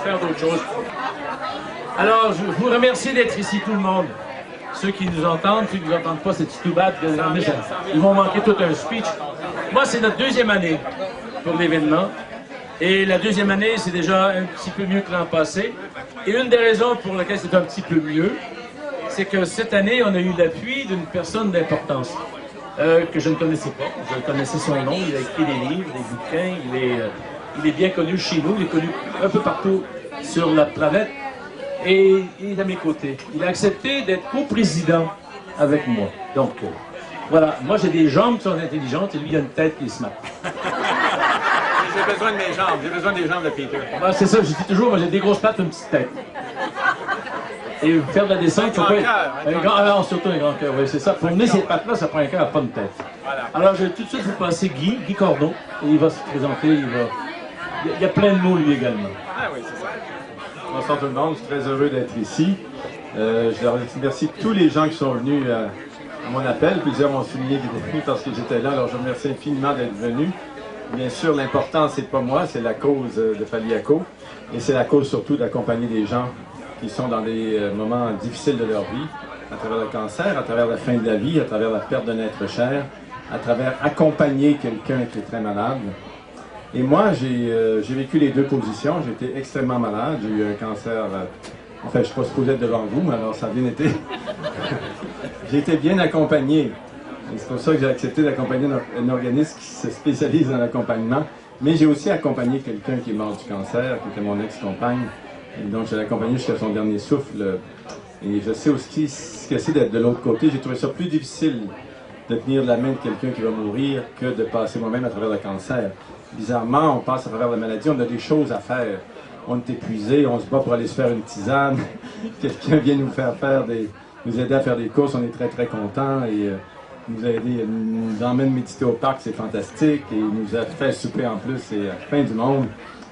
faire d'autres choses. Alors, je vous remercie d'être ici, tout le monde. Ceux qui nous entendent, ceux qui ne nous entendent pas, c'est tout bad. Ils vont manquer tout un speech. Moi, c'est notre deuxième année pour l'événement. Et la deuxième année, c'est déjà un petit peu mieux que l'an passé. Et une des raisons pour lesquelles c'est un petit peu mieux, c'est que cette année, on a eu l'appui d'une personne d'importance que je ne connaissais pas. Je connaissais son nom, il a écrit des livres, des bouquins, il est bien connu chez nous, il est connu un peu partout sur la planète. Et il est à mes côtés. Il a accepté d'être coprésident avec moi. Donc, voilà, moi j'ai des jambes qui sont intelligentes et lui il a une tête qui est smart. J'ai besoin de mes jambes, j'ai besoin des jambes de Peter. Ben, c'est ça, je dis toujours, moi j'ai des grosses pattes et une petite tête. Et faire de la descente, il faut pas... Alors, surtout un grand cœur, oui, c'est ça. Pour mener ces pattes-là, ça prend un cœur, pas une tête. Voilà. Alors, je vais tout de suite vous passer Guy Cordon, et il va se présenter, il y a plein de mots, lui, également. Ah oui, c'est ça. Bonsoir tout le monde, je suis très heureux d'être ici. Je remercie tous les gens qui sont venus à mon appel. Plusieurs m'ont souligné qu'ils étaient venus parce que j'étais là, alors je vous remercie infiniment d'être venus. Bien sûr, l'important, c'est pas moi, c'est la cause de Paliaco. Et c'est la cause surtout d'accompagner des gens qui sont dans des moments difficiles de leur vie, à travers le cancer, à travers la fin de la vie, à travers la perte d'un être cher, à travers accompagner quelqu'un qui est très malade. Et moi, j'ai vécu les deux positions. J'ai été extrêmement malade. J'ai eu un cancer. En fait, je ne suis pas supposé être devant vous, mais alors ça a bien été. J'ai été bien accompagné. Et c'est pour ça que j'ai accepté d'accompagner un organisme qui se spécialise dans l'accompagnement. Mais j'ai aussi accompagné quelqu'un qui est mort du cancer, qui était mon ex-compagne. Et donc, je l'ai accompagné jusqu'à son dernier souffle. Et je sais aussi ce que c'est d'être de l'autre côté. J'ai trouvé ça plus difficile de tenir la main de quelqu'un qui va mourir que de passer moi-même à travers le cancer. Bizarrement, on passe à travers la maladie, on a des choses à faire. On est épuisé, on se bat pour aller se faire une tisane. Quelqu'un vient nous aider à faire des courses, on est très très contents. Et nous emmène méditer au parc, c'est fantastique. Et il nous a fait souper en plus, c'est la fin du monde.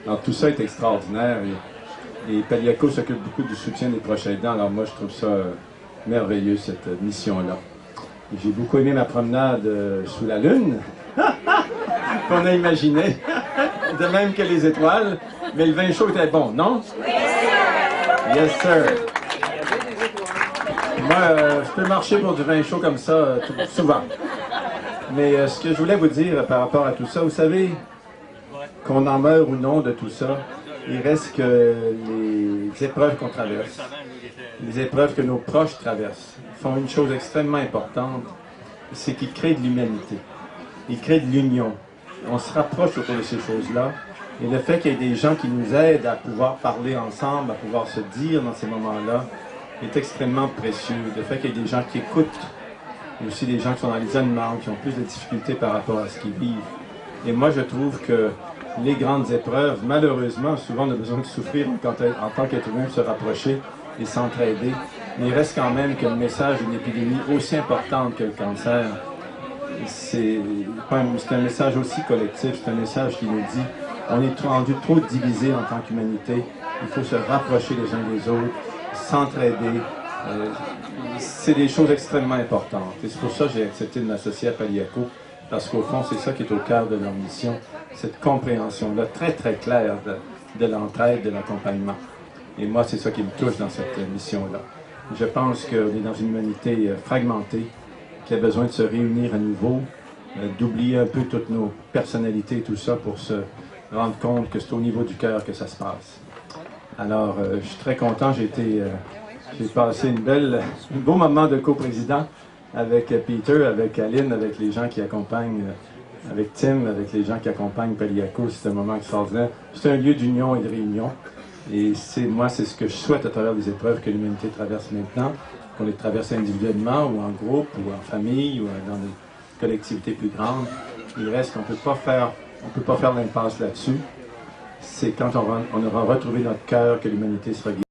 Alors tout ça est extraordinaire. Et Paliaco s'occupe beaucoup du soutien des proches aidants. Alors moi, je trouve ça merveilleux, cette mission-là. J'ai beaucoup aimé ma promenade sous la lune. Qu'on a imaginé, de même que les étoiles, mais le vin chaud était bon, non? Yes, sir! Moi, je peux marcher pour du vin chaud comme ça souvent. Mais ce que je voulais vous dire par rapport à tout ça, vous savez, qu'on en meure ou non de tout ça, il reste que les épreuves qu'on traverse, les épreuves que nos proches traversent, font une chose extrêmement importante, c'est qu'ils créent de l'humanité. Ils créent de l'union. On se rapproche autour de ces choses-là. Et le fait qu'il y ait des gens qui nous aident à pouvoir parler ensemble, à pouvoir se dire dans ces moments-là, est extrêmement précieux. Le fait qu'il y ait des gens qui écoutent, et aussi des gens qui sont dans l'isolement, qui ont plus de difficultés par rapport à ce qu'ils vivent. Et moi, je trouve que les grandes épreuves, malheureusement, souvent on a besoin de souffrir en tant qu'être humain, se rapprocher et s'entraider. Mais il reste quand même que le message d'une épidémie aussi importante que le cancer, c'est un message aussi collectif, c'est un message qui nous dit on est rendu trop divisés en tant qu'humanité, il faut se rapprocher les uns des autres, s'entraider. C'est des choses extrêmement importantes. Et c'est pour ça que j'ai accepté de m'associer à Paliaco, parce qu'au fond, c'est ça qui est au cœur de leur mission, cette compréhension-là très très claire de l'entraide, de l'accompagnement. Et moi, c'est ça qui me touche dans cette mission-là. Je pense qu'on est dans une humanité fragmentée, qui a besoin de se réunir à nouveau, d'oublier un peu toutes nos personnalités et tout ça pour se rendre compte que c'est au niveau du cœur que ça se passe. Alors, je suis très content, j'ai passé un beau moment de coprésident avec Peter, avec Aline, avec les gens qui accompagnent, avec Tim, avec les gens qui accompagnent Paliaco. C'est un moment extraordinaire. C'est un lieu d'union et de réunion. Et moi, c'est ce que je souhaite à travers les épreuves que l'humanité traverse maintenant, qu'on les traverse individuellement ou en groupe ou en famille ou dans des collectivités plus grandes. Il reste qu'on ne peut pas faire l'impasse là-dessus. C'est quand on aura retrouvé notre cœur que l'humanité sera guérie.